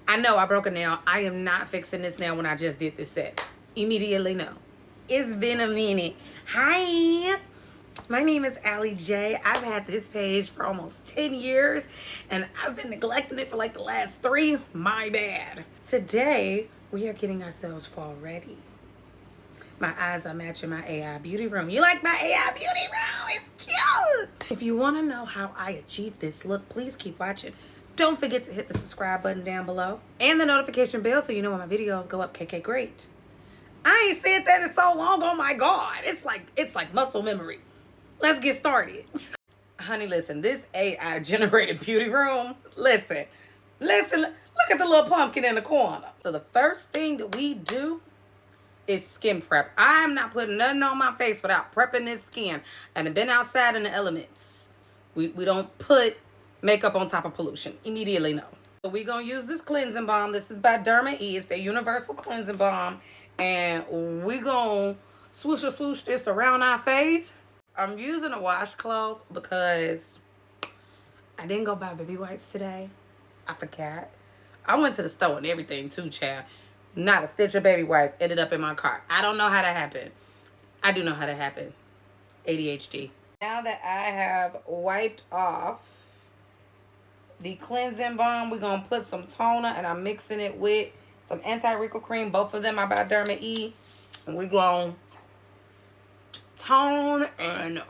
I know I broke a nail. I am not fixing this nail when I just did this set. Immediately no. It's been a minute. Hi. My name is Allie J. I've had this page for almost 10 years and I've been neglecting it for like the last 3. My bad. Today, we are getting ourselves fall ready. My eyes are matching my AI beauty room. You like my AI beauty room? It's cute. If you want to know how I achieved this look, please keep watching. Don't forget to hit the subscribe button down below and the notification bell so you know when my videos go up. KK great. I ain't said that in so long. Oh my God. It's like muscle memory. Let's get started. Honey, listen, this AI generated beauty room. Listen, look at the little pumpkin in the corner. So the first thing that we do is skin prep. I'm not putting nothing on my face without prepping this skin. And I've been outside in the elements. We don't put makeup on top of pollution. Immediately no. So we're going to use this cleansing balm. This is by Derma E. It's the universal cleansing balm. And we're going to swoosh this around our face. I'm using a washcloth because I didn't go buy baby wipes today. I forgot. I went to the store and everything too, child. Not a stitch of baby wipe ended up in my cart. I don't know how that happened. I do know how that happened. ADHD. Now that I have wiped off the cleansing balm, we're going to put some toner and I'm mixing it with some anti-wrinkle cream. Both of them are by Derma E. And we're going to tone and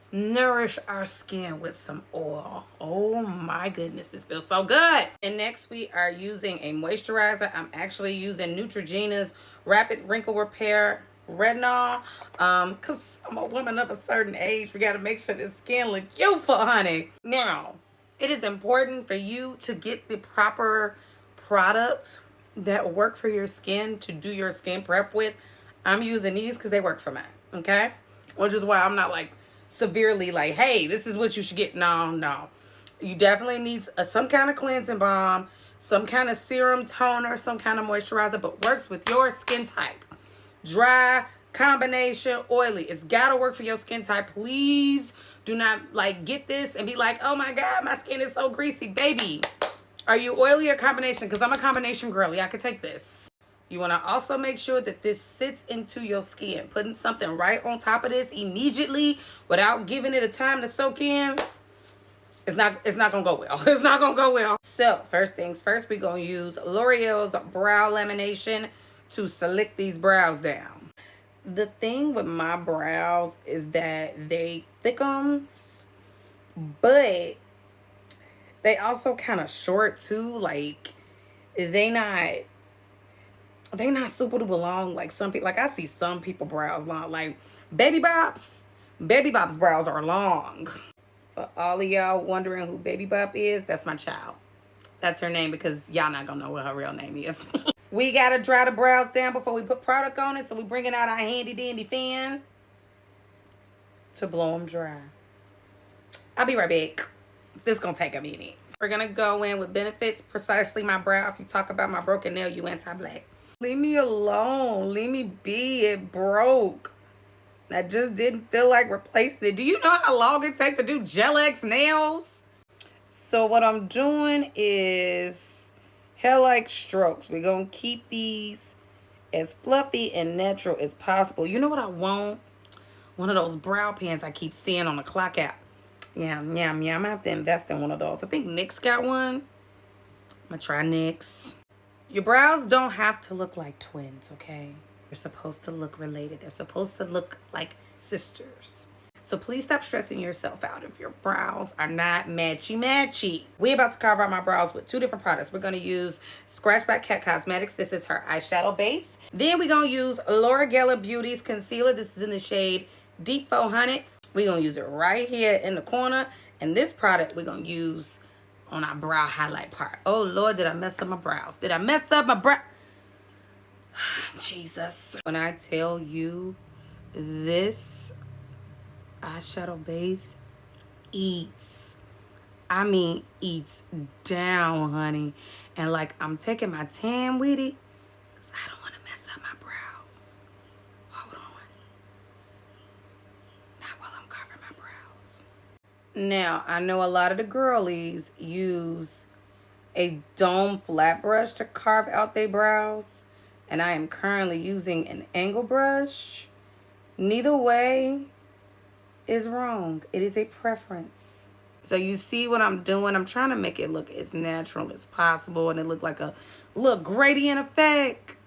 nourish our skin with some oil. Oh my goodness, this feels so good. And next we are using a moisturizer. I'm actually using Neutrogena's Rapid Wrinkle Repair Retinol. Because I'm a woman of a certain age, we got to make sure the skin look youthful, honey. Now, it is important for you to get the proper products that work for your skin to do your skin prep with. I'm using these because they work for mine, okay? Which is why I'm not like severely like, hey, this is what you should get. No. You definitely need some kind of cleansing balm, some kind of serum toner, some kind of moisturizer, but works with your skin type. Dry, combination, oily. It's got to work for your skin type. Please do not like get this and be like, oh my God, my skin is so greasy. Baby, are you oily or combination? Because I'm a combination girly. I could take this. You want to also make sure that this sits into your skin. Putting something right on top of this immediately without giving it a time to soak in, it's not going to go well. It's not going to go well. So, first things first, we're going to use L'Oreal's Brow Lamination to slick these brows down. The thing with my brows is that they thickums, but they also kind of short too. Like, they not super duper long like some people. Like I see some people brows long, like Baby Bop's brows are long. For all of y'all wondering who Baby Bop is, that's my child. That's her name because y'all not gonna know what her real name is. We gotta dry the brows down before we put product on it, so we bringing out our handy dandy fan to blow them dry. I'll be right back. This is gonna take a minute. We're gonna go in with Benefits Precisely My Brow. If you talk about my broken nail, you anti-black. Leave me alone. Leave me be. It broke. I just didn't feel like replacing it. Do you know how long it takes to do Gel X nails? So what I'm doing is hair-like strokes. We're going to keep these as fluffy and natural as possible. You know what I want? One of those brow pens I keep seeing on the clock app. Yeah. I'm going to have to invest in one of those. I think NYX got one. I'm going to try NYX. Your brows don't have to look like twins, okay? They're supposed to look related. They're supposed to look like sisters. So please stop stressing yourself out if your brows are not matchy-matchy. We're about to carve out my brows with 2 different products. We're going to use Scratchback Cat Cosmetics. This is her eyeshadow base. Then we're going to use Laura Geller Beauty's concealer. This is in the shade Deep 400. We're going to use it right here in the corner. And this product we're going to use on our brow highlight part. Oh Lord, did I mess up my brows? Did I mess up my brow? Jesus. When I tell you this eyeshadow base eats, I mean eats down, honey. And like I'm taking my tan with it because I don't want to mess up my brows. Hold on. Not while I'm covering my brows. Now, I know a lot of the girlies use a dome flat brush to carve out their brows. And I am currently using an angle brush. Neither way is wrong. It is a preference. So you see what I'm doing? I'm trying to make it look as natural as possible and it look like a little gradient effect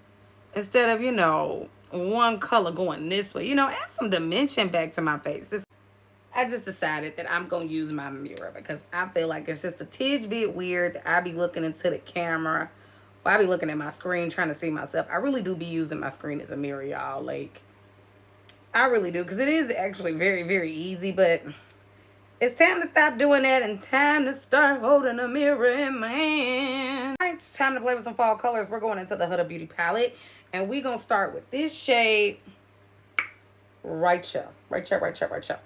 instead of, you know, one color going this way. You know, add some dimension back to my face. I just decided that I'm going to use my mirror because I feel like it's just a tidge bit weird that I be looking into the camera. Well, I be looking at my screen trying to see myself. I really do be using my screen as a mirror, y'all. Like, I really do because it is actually very, very easy, but it's time to stop doing that and time to start holding a mirror in my hand. All right, it's time to play with some fall colors. We're going into the Huda Beauty palette, and we're going to start with this shade right here. Right here, right here, right here.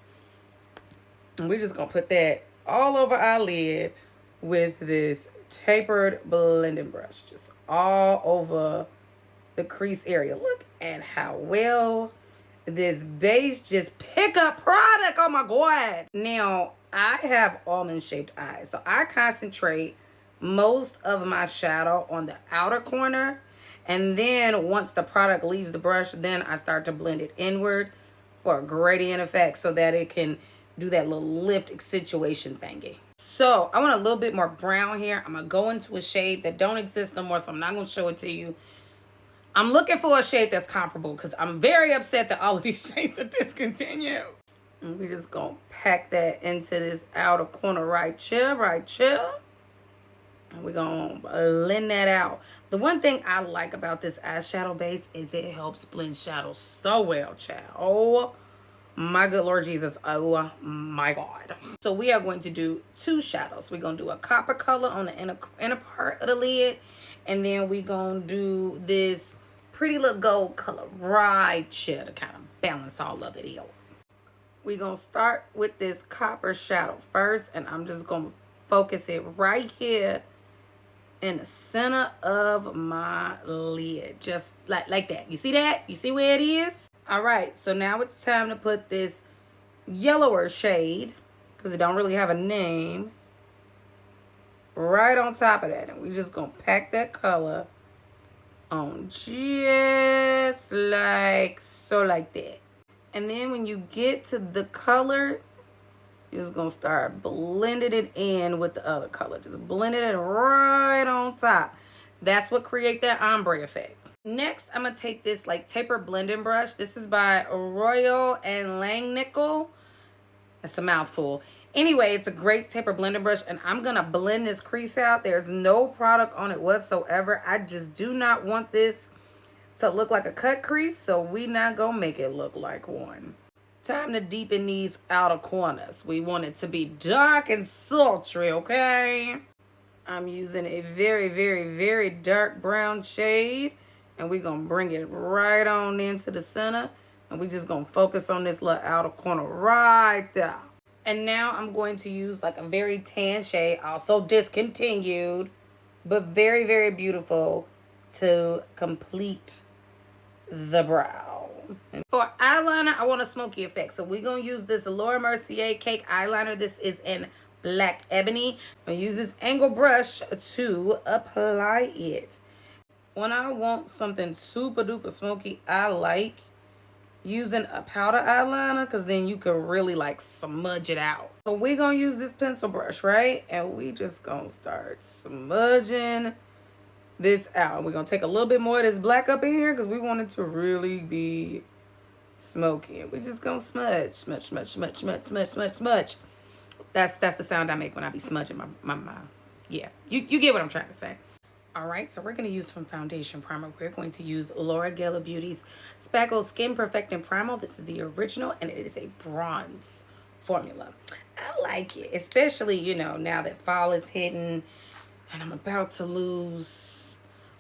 And we're just going to put that all over our lid with this tapered blending brush. Just all over the crease area. Look at how well this base just pick up product. Oh my God. Now, I have almond shaped eyes. So I concentrate most of my shadow on the outer corner. And then once the product leaves the brush, then I start to blend it inward for a gradient effect so that it can do that little lift accentuation thingy. So I want a little bit more brown here. I'm going to go into a shade that don't exist no more, so I'm not going to show it to you. I'm looking for a shade that's comparable because I'm very upset that all of these shades are discontinued. And we're just going to pack that into this outer corner right here, right here. And we're going to blend that out. The one thing I like about this eyeshadow base is it helps blend shadows so well, child. Oh my good Lord Jesus. Oh my God. So we are going to do two shadows. We're going to do a copper color on the inner part of the lid. And then we're going to do this pretty little gold color right here to kind of balance all of it out. We're going to start with this copper shadow first. And I'm just going to focus it right here in the center of my lid. Just like that. You see that? You see where it is? All right, so now it's time to put this yellower shade, because it don't really have a name, right on top of that. And we're just going to pack that color on just like so, like that. And then when you get to the color, you're just going to start blending it in with the other color. Just blending it right on top. That's what create that ombre effect. Next, I'm going to take this like taper blending brush. This is by Royal and Langnickel. That's a mouthful. Anyway, it's a great taper blending brush, and I'm going to blend this crease out. There's no product on it whatsoever. I just do not want this to look like a cut crease, so we're not going to make it look like one. Time to deepen these outer corners. We want it to be dark and sultry, okay? I'm using a very, very, very dark brown shade. And we're going to bring it right on into the center. And we're just going to focus on this little outer corner right there. And now I'm going to use like a very tan shade, also discontinued, but very, very beautiful to complete the brow. And for eyeliner, I want a smoky effect. So we're going to use this Laura Mercier Cake Eyeliner. This is in Black Ebony. I'm going to use this angle brush to apply it. When I want something super duper smoky, I like using a powder eyeliner because then you can really like smudge it out. So we're going to use this pencil brush, right? And we just going to start smudging this out. We're going to take a little bit more of this black up in here because we want it to really be smoky. And we're just going to smudge, smudge, smudge, smudge, smudge, smudge, smudge, smudge. That's the sound I make when I be smudging my yeah. You get what I'm trying to say. All right, so we're going to use from foundation primer. We're going to use Laura Geller Beauty's Spackle Skin Perfecting Primer. This is the original, and it is a bronze formula. I like it, especially, you know, now that fall is hitting and I'm about to lose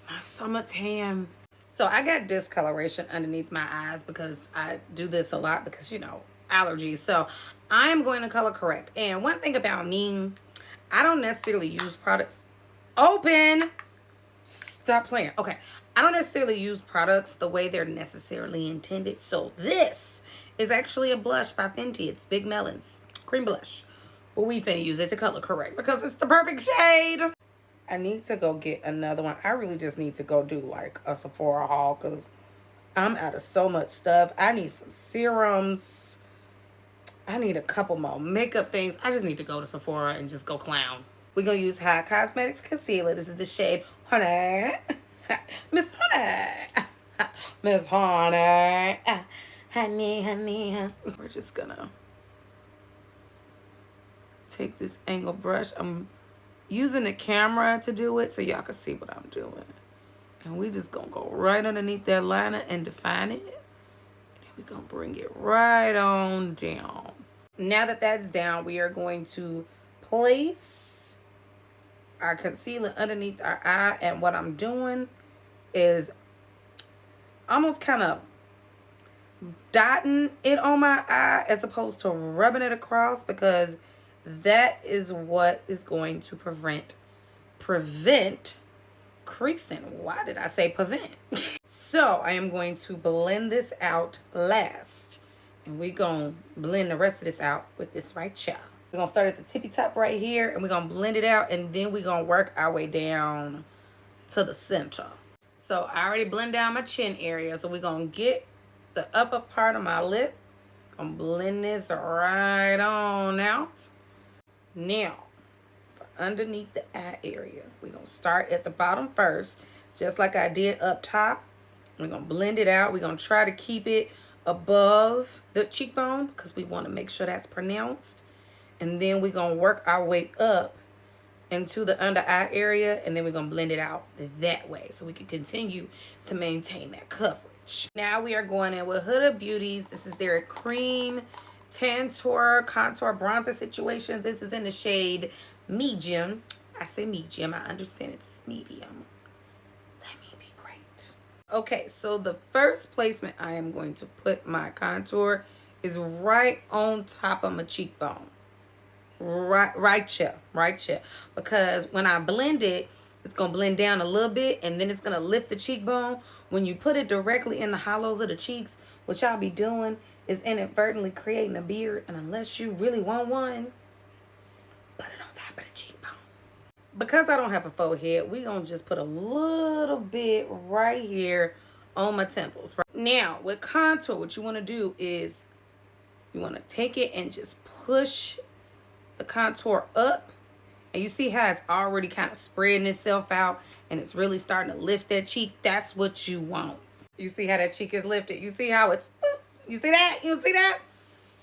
my summer tan. So I got discoloration underneath my eyes because I do this a lot because, you know, allergies. So I am going to color correct. And one thing about me, I don't necessarily use products. Open! Stop playing. Okay. I don't necessarily use products the way they're necessarily intended. So this is actually a blush by Fenty. It's Big Melons Cream Blush. But we finna use it to color correct because it's the perfect shade. I need to go get another one. I really just need to go do like a Sephora haul because I'm out of so much stuff. I need some serums. I need a couple more makeup things. I just need to go to Sephora and just go clown. We're going to use Huda Cosmetics Concealer. This is the shade Honey. Miss Honey. Miss Honey. Honey, honey. We're just going to take this angle brush. I'm using the camera to do it so y'all can see what I'm doing. And we just going to go right underneath that liner and define it. And then we're going to bring it right on down. Now that that's down, we are going to place our concealer underneath our eye. And what I'm doing is almost kind of dotting it on my eye as opposed to rubbing it across, because that is what is going to prevent creasing. Why did I say prevent? So I am going to blend this out last, and we're going to blend the rest of this out with this right here. We're going to start at the tippy top right here, and we're going to blend it out, and then we're going to work our way down to the center. So I already blend down my chin area, so we're going to get the upper part of my lip. I'm going to blend this right on out. Now, for underneath the eye area, we're going to start at the bottom first, just like I did up top. We're going to blend it out. We're going to try to keep it above the cheekbone because we want to make sure that's pronounced. And then we're going to work our way up into the under eye area, and then we're going to blend it out that way so we can continue to maintain that coverage. Now we are going in with Huda Beauty's. This is their cream Tantour contour bronzer situation. This is in the shade medium. I say medium. I understand it's medium. Let me be great. Okay, so the first placement I am going to put my contour is right on top of my cheekbone. Right here. Because when I blend it, it's going to blend down a little bit, and then it's going to lift the cheekbone. When you put it directly in the hollows of the cheeks, what y'all be doing is inadvertently creating a beard, and unless you really want one, put it on top of the cheekbone. Because I don't have a forehead, we're going to just put a little bit right here on my temples. Now, with contour, what you want to do is you want to take it and just push the contour up. And you see how it's already kind of spreading itself out, and it's really starting to lift that cheek. That's what you want. You see how that cheek is lifted? You see how it's... You see that? You see that?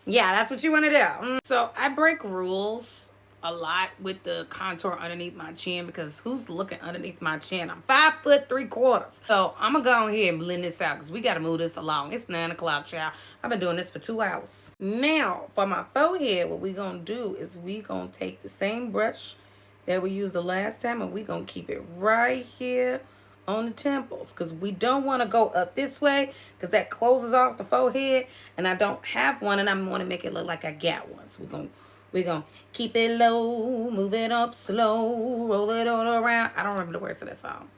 Yeah, that's what you want to do. So I break rules a lot with the contour underneath my chin, because who's looking underneath my chin? I'm 5'3". So I'm going to go ahead and blend this out because we got to move this along. It's 9 o'clock, child. I've been doing this for 2 hours. Now, for my forehead, what we're going to do is we're going to take the same brush that we used the last time, and we're going to keep it right here on the temples, because we don't want to go up this way because that closes off the forehead, and I don't have one, and I want to make it look like I got one. So we're gonna keep it low, move it up slow, roll it all around. I don't remember the words of that song.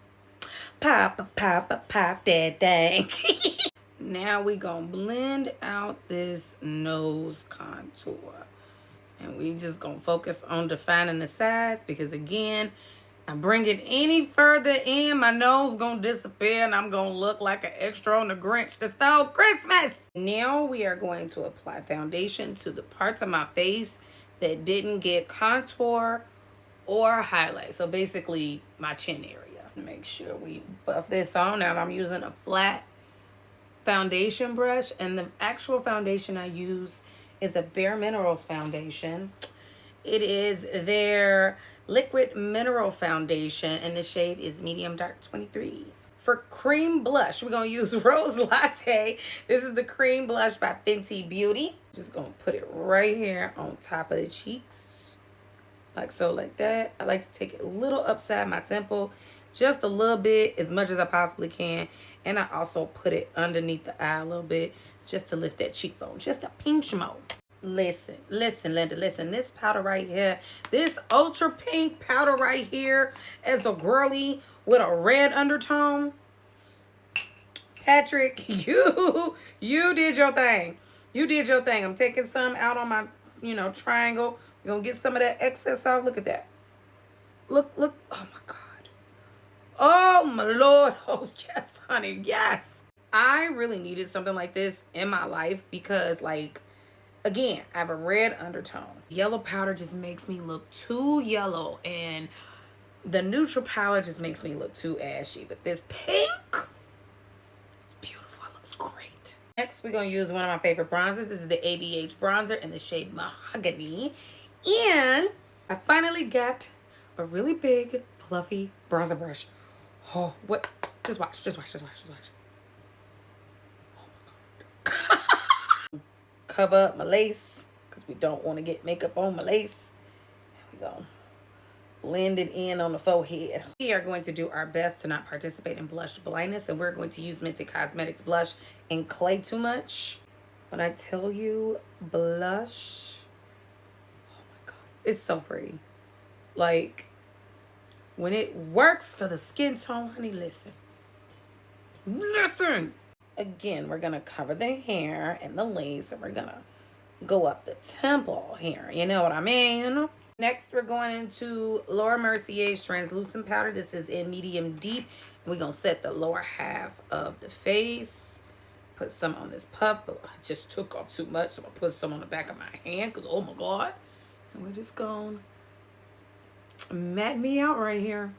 Pop that thing. Now we gonna blend out this nose contour, and we just gonna focus on defining the sides, because again, I bring it any further in, my nose gonna disappear, and I'm gonna look like an extra on the Grinch that stole Christmas. Now we are going to apply foundation to the parts of my face that didn't get contour or highlight. So basically my chin area. Make sure we buff this on. Now I'm using a flat foundation brush, and the actual foundation I use is a Bare Minerals foundation. It is their liquid mineral foundation, and the shade is medium dark 23. For cream blush, we're going to use Rose Latte. This is the cream blush by Fenty Beauty. Just going to put it right here on top of the cheeks. Like so, like that. I like to take it a little upside my temple. Just a little bit, as much as I possibly can. And I also put it underneath the eye a little bit, just to lift that cheekbone. Just a pinch more. Listen, Linda, listen. This powder right here, this ultra pink powder right here, as a girly with a red undertone. Patrick, you did your thing. You did your thing. I'm taking some out on my, triangle. We're going to get some of that excess off. Look at that. Look. Oh, my God. my Lord. Oh, yes, honey. Yes. I really needed something like this in my life because, like, again, I have a red undertone. Yellow powder just makes me look too yellow, and the neutral palette just makes me look too ashy. But this pink, it's beautiful. It looks great. Next, we're going to use one of my favorite bronzers. This is the ABH bronzer in the shade Mahogany. And I finally got a really big, fluffy bronzer brush. Oh, what? Just watch, just watch, just watch, just watch. Oh, my God. Cover up my lace because we don't want to get makeup on my lace. There we go. Blend it in on the forehead. We are going to do our best to not participate in blush blindness, and we're going to use Mented Cosmetics blush in Clay Too Much. When I tell you blush, oh my God, it's so pretty. Like, when it works for the skin tone, honey, listen. Listen! Again, we're going to cover the hair and the lace, and we're going to go up the temple here. You know what I mean? Next, we're going into Laura Mercier's translucent powder. This is in medium deep. We're going to set the lower half of the face. Put some on this puff, but I just took off too much. So I'm going to put some on the back of my hand because, oh my God. And we're just going to matte me out right here.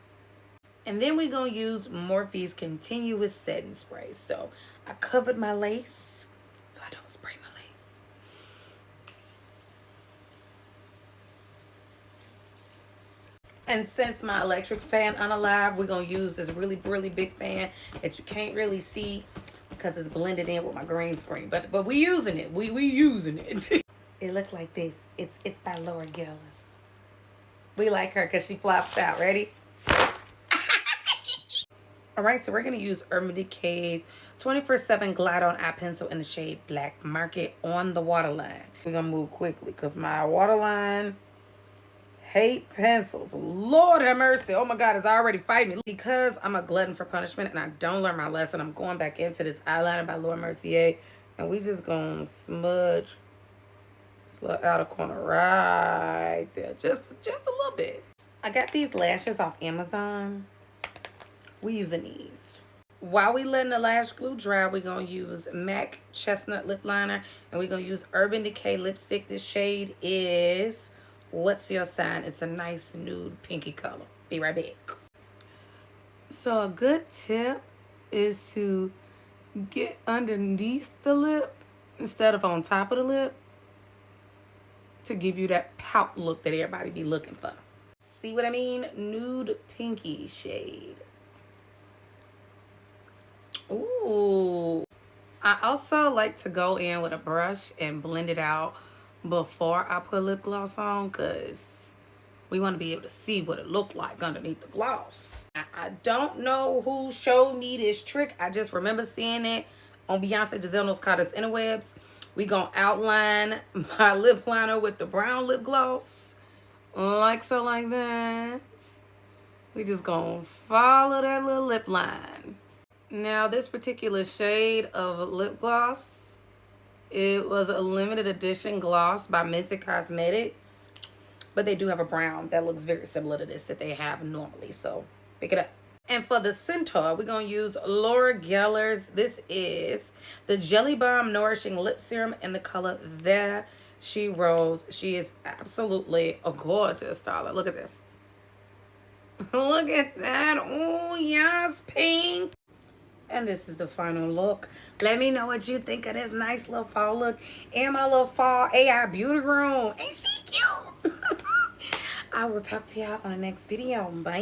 And then we're going to use Morphe's Continuous Setting Spray. So I covered my lace so I don't spray my lace. And since my electric fan unalive, we're going to use this really, really big fan that you can't really see because it's blended in with my green screen. But we using it. We using it. It looked like this. It's by Laura Geller. We like her because she flops out. Ready? All right, so we're going to use Urban Decay's 24/7 Glide On Eye Pencil in the shade Black Market on the waterline. We're going to move quickly because my waterline hate pencils. Lord have mercy. Oh my God, it's already fighting me. Because I'm a glutton for punishment and I don't learn my lesson, I'm going back into this eyeliner by Laura Mercier. And we just going to smudge this little outer corner right there. Just a little bit. I got these lashes off Amazon. We using these. While we letting the lash glue dry, we're going to use MAC Chestnut Lip Liner. And we're going to use Urban Decay lipstick. This shade is What's Your Sign? It's a nice nude pinky color. Be right back. So a good tip is to get underneath the lip instead of on top of the lip to give you that pout look that everybody be looking for. See what I mean? Nude pinky shade. Ooh. I also like to go in with a brush and blend it out before I put lip gloss on because we want to be able to see what it looked like underneath the gloss. I don't know who showed me this trick. I just remember seeing it on Beyonce Giselle Knows Carter's interwebs. We gonna outline my lip liner with the brown lip gloss. Like so, like that. We just gonna follow that little lip line. Now, this particular shade of lip gloss, it was a limited edition gloss by Mented Cosmetics. But they do have a brown that looks very similar to this that they have normally. So, pick it up. And for the Tantour, we're going to use Laura Geller's. This is the Jelly Balm Nourishing Lip Serum in the color There She Rose. She is absolutely a gorgeous darling. Look at this. Look at that. Oh, yes, pink. And this is the final look. Let me know what you think of this nice little fall look and my little fall AI beauty room. Ain't she cute? I will talk to y'all on the next video. Bye.